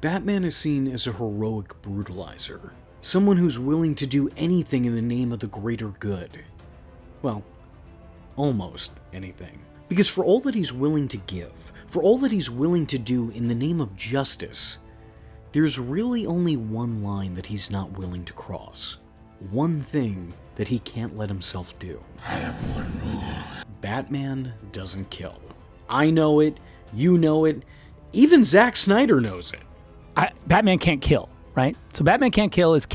Batman is seen as a heroic brutalizer, someone who's willing to do anything in the name of the greater good. Well, almost anything. Because for all that he's willing to give, for all that he's willing to do in the name of justice, there's really only one line that he's not willing to cross. One thing that he can't let himself do. I have one rule. Batman doesn't kill. I know it, you know it, even Zack Snyder knows it. Batman can't kill, right? So Batman can't kill is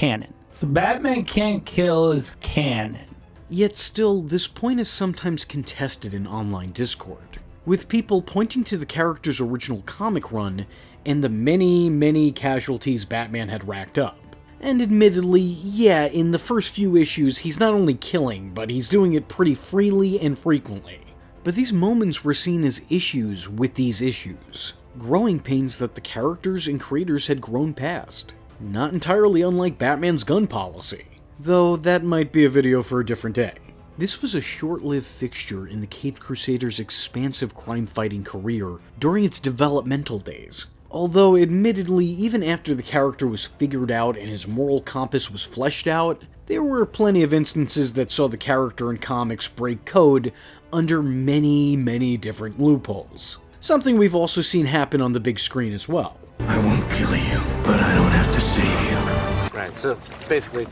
canon. Yet still, this point is sometimes contested in online Discord, with people pointing to the character's original comic run and the many casualties Batman had racked up. And admittedly, yeah, in the first few issues he's not only killing, but he's doing it pretty freely and frequently. But these moments were seen as issues with these issues, growing pains that the characters and creators had grown past. Not entirely unlike Batman's gun policy, though that might be a video for a different day. This was a short-lived fixture in the Caped Crusader's expansive crime-fighting career during its developmental days. Although, admittedly, even after the character was figured out and his moral compass was fleshed out, there were plenty of instances that saw the character in comics break code under many different loopholes. Something we've also seen happen on the big screen as well. I won't kill you, but I don't have to save you. Right, so it's basically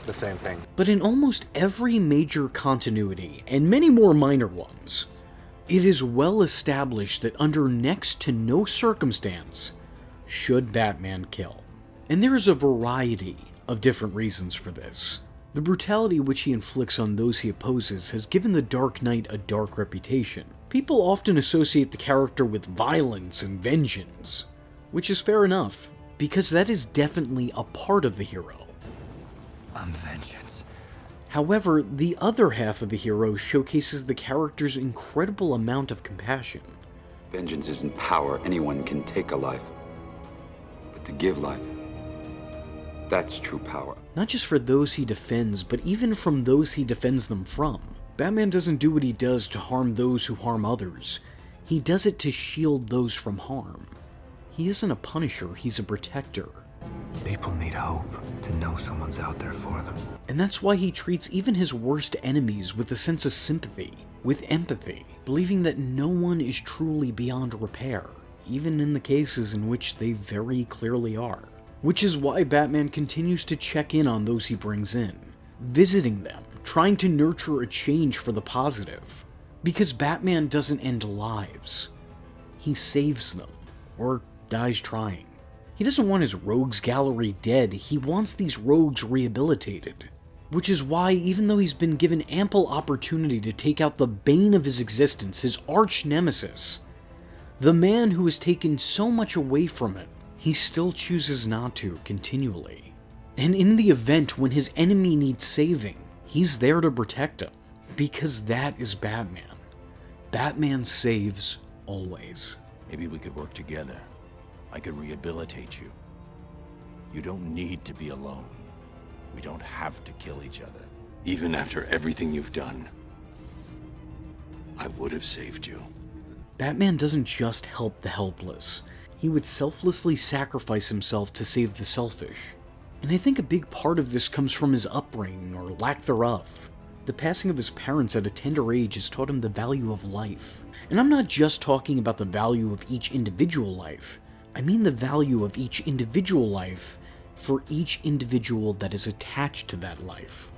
the same thing. But in almost every major continuity, and many more minor ones, it is well established that under next to no circumstance should Batman kill. And there is a variety of different reasons for this. The brutality which he inflicts on those he opposes has given the Dark Knight a dark reputation. People often associate the character with violence and vengeance, which is fair enough, because that is definitely a part of the hero. I'm vengeance. However, the other half of the hero showcases the character's incredible amount of compassion. Vengeance isn't power. Anyone can take a life. But to give life, that's true power. Not just for those he defends, but even from those he defends them from. Batman doesn't do what he does to harm those who harm others. He does it to shield those from harm. He isn't a punisher, he's a protector. People need hope, to know someone's out there for them. And that's why he treats even his worst enemies with a sense of sympathy, with empathy, believing that no one is truly beyond repair, even in the cases in which they very clearly are. Which is why Batman continues to check in on those he brings in, visiting them, trying to nurture a change for the positive. Because Batman doesn't end lives. He saves them, or dies trying. He doesn't want his rogues gallery dead, he wants these rogues rehabilitated. Which is why, even though he's been given ample opportunity to take out the bane of his existence, his arch nemesis, the man who has taken so much away from it, he still chooses not to, continually. And in the event when his enemy needs saving, he's there to protect him. Because that is Batman. Batman saves always. Maybe we could work together. I could rehabilitate you. You don't need to be alone. We don't have to kill each other. Even after everything you've done, I would have saved you. Batman doesn't just help the helpless. He would selflessly sacrifice himself to save the selfish. And I think a big part of this comes from his upbringing, or lack thereof. The passing of his parents at a tender age has taught him the value of life. And I'm not just talking about the value of each individual life. I mean the value of each individual life for each individual that is attached to that life.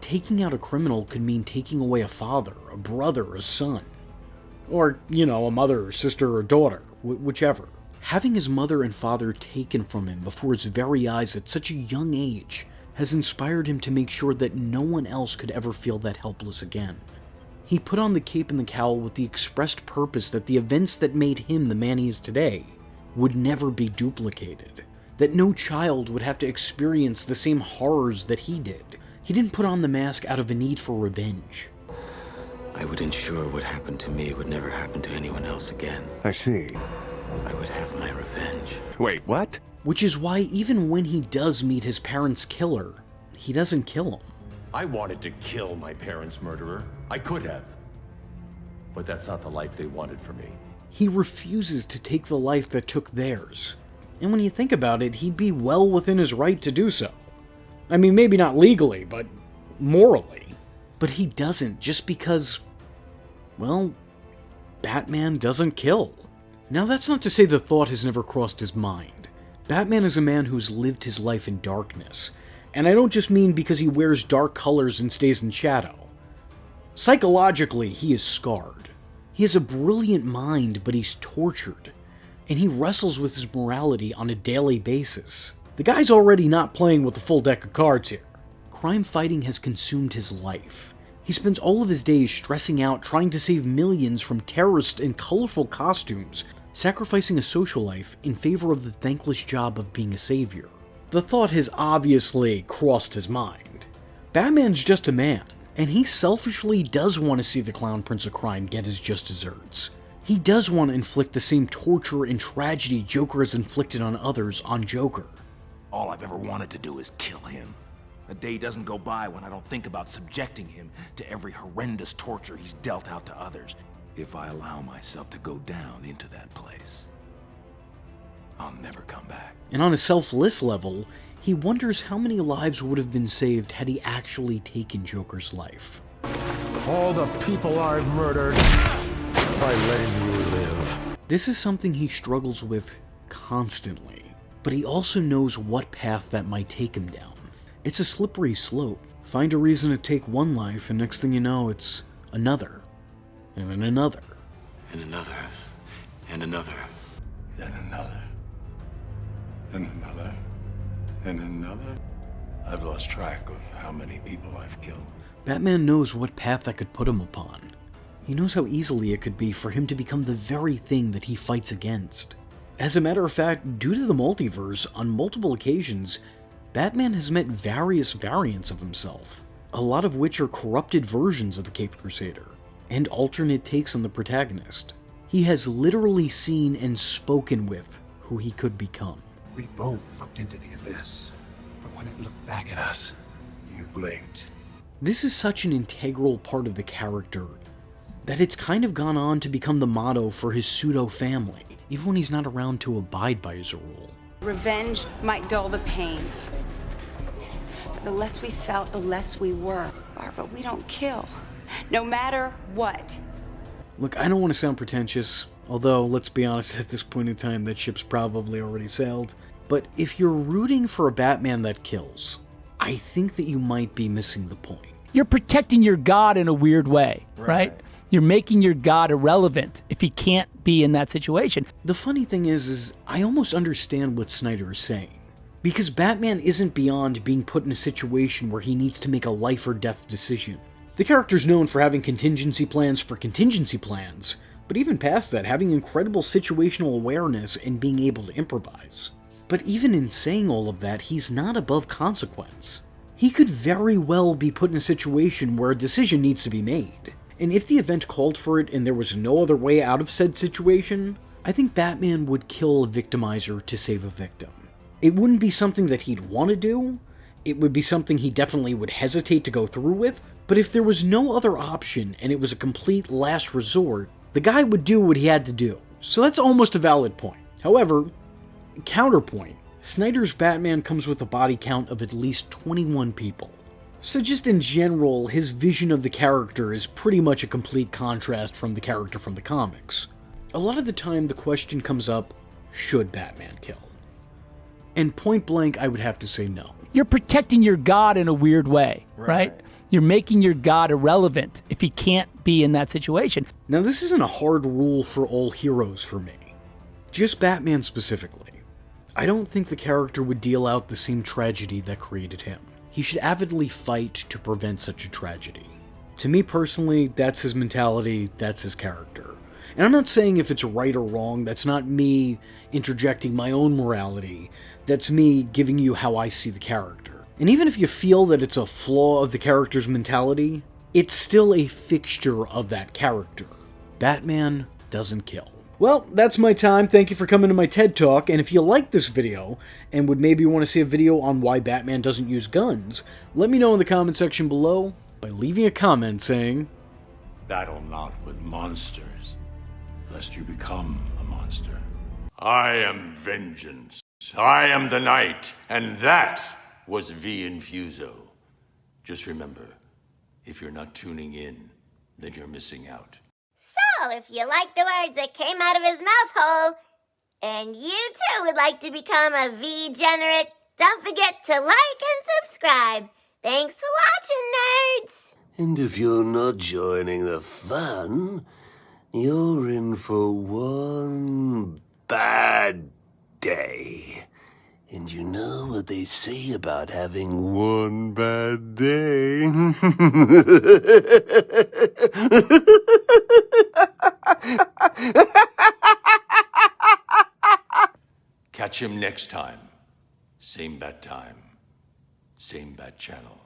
Taking out a criminal could mean taking away a father, a brother, a son. Or, a mother, sister, or daughter, whichever. Having his mother and father taken from him before his very eyes at such a young age has inspired him to make sure that no one else could ever feel that helpless again. He put on the cape and the cowl with the expressed purpose that the events that made him the man he is today would never be duplicated. That no child would have to experience the same horrors that he did. He didn't put on the mask out of a need for revenge. I would ensure what happened to me would never happen to anyone else again. I see. I would have my revenge. Wait, what? Which is why even when he does meet his parents' killer, he doesn't kill him. I wanted to kill my parents' murderer. I could have. But that's not the life they wanted for me. He refuses to take the life that took theirs, And when you think about it, he'd be well within his right to do so. I mean, maybe not legally, but morally. But he doesn't, just because, well, Batman doesn't kill. Now, that's not to say the thought has never crossed his mind. Batman is a man who's lived his life in darkness, and I don't just mean because he wears dark colors and stays in shadow. Psychologically, he is scarred. He has a brilliant mind, but he's tortured, and he wrestles with his morality on a daily basis. The guy's already not playing with a full deck of cards here. Crime fighting has consumed his life. He spends all of his days stressing out trying to save millions from terrorists in colorful costumes, sacrificing a social life in favor of the thankless job of being a savior. The thought has obviously crossed his mind. Batman's just a man, and he selfishly does want to see the Clown Prince of Crime get his just desserts. He does want to inflict the same torture and tragedy Joker has inflicted on others on Joker. All I've ever wanted to do is kill him. A day doesn't go by when I don't think about subjecting him to every horrendous torture he's dealt out to others. If I allow myself to go down into that place, I'll never come back. And on a selfless level, he wonders how many lives would have been saved had he actually taken Joker's life. All the people I've murdered by letting you live. This is something he struggles with constantly, but he also knows what path that might take him down. It's a slippery slope. Find a reason to take one life, and next thing you know, it's another. And then another. And another. And another. Then another. And another. And another. I've lost track of how many people I've killed. Batman knows what path that could put him upon. He knows how easily it could be for him to become the very thing that he fights against. As a matter of fact, due to the multiverse, on multiple occasions, Batman has met various variants of himself, a lot of which are corrupted versions of the Caped Crusader, and alternate takes on the protagonist. He has literally seen and spoken with who he could become. We both looked into the abyss, but when it looked back at us, you blinked. This is such an integral part of the character that it's kind of gone on to become the motto for his pseudo-family, even when he's not around to abide by his rule. Revenge might dull the pain. But the less we felt, the less we were. Barbara, we don't kill. No matter what. Look, I don't want to sound pretentious, although, let's be honest, at this point in time, that ship's probably already sailed. But if you're rooting for a Batman that kills, I think that you might be missing the point. You're protecting your God in a weird way, right? You're making your God irrelevant if he can't be in that situation. The funny thing is I almost understand what Snyder is saying. Because Batman isn't beyond being put in a situation where he needs to make a life or death decision. The character's known for having contingency plans for contingency plans, but even past that, having incredible situational awareness and being able to improvise. But even in saying all of that, he's not above consequence. He could very well be put in a situation where a decision needs to be made. And if the event called for it and there was no other way out of said situation, I think Batman would kill a victimizer to save a victim. It wouldn't be something that he'd want to do, it would be something he definitely would hesitate to go through with, but if there was no other option and it was a complete last resort, the guy would do what he had to do. So that's almost a valid point. However, counterpoint, Snyder's Batman comes with a body count of at least 21 people. So just in general, his vision of the character is pretty much a complete contrast from the character from the comics. A lot of the time the question comes up, should Batman kill? And point blank, I would have to say no. You're protecting your God in a weird way, right? You're making your God irrelevant if he can't be in that situation. Now this isn't a hard rule for all heroes for me. Just Batman specifically. I don't think the character would deal out the same tragedy that created him. He should avidly fight to prevent such a tragedy. To me personally, that's his mentality, that's his character. And I'm not saying if it's right or wrong, that's not me interjecting my own morality, that's me giving you how I see the character. And even if you feel that it's a flaw of the character's mentality, it's still a fixture of that character. Batman doesn't kill. Well, that's my time. Thank you for coming to my TED Talk, and if you like this video, and would maybe want to see a video on why Batman doesn't use guns, let me know in the comment section below by leaving a comment saying, Battle not with monsters, lest you become a monster. I am vengeance. I am the Knight, and that was V Infuso. Just remember, if you're not tuning in, then you're missing out. So, if you like the words that came out of his mouth hole, and you too would like to become a V-generate, don't forget to like and subscribe. Thanks for watching, nerds! And if you're not joining the fun, you're in for one bad day. And you know what they say about having one bad day? Catch him next time. Same bat time, same bat channel.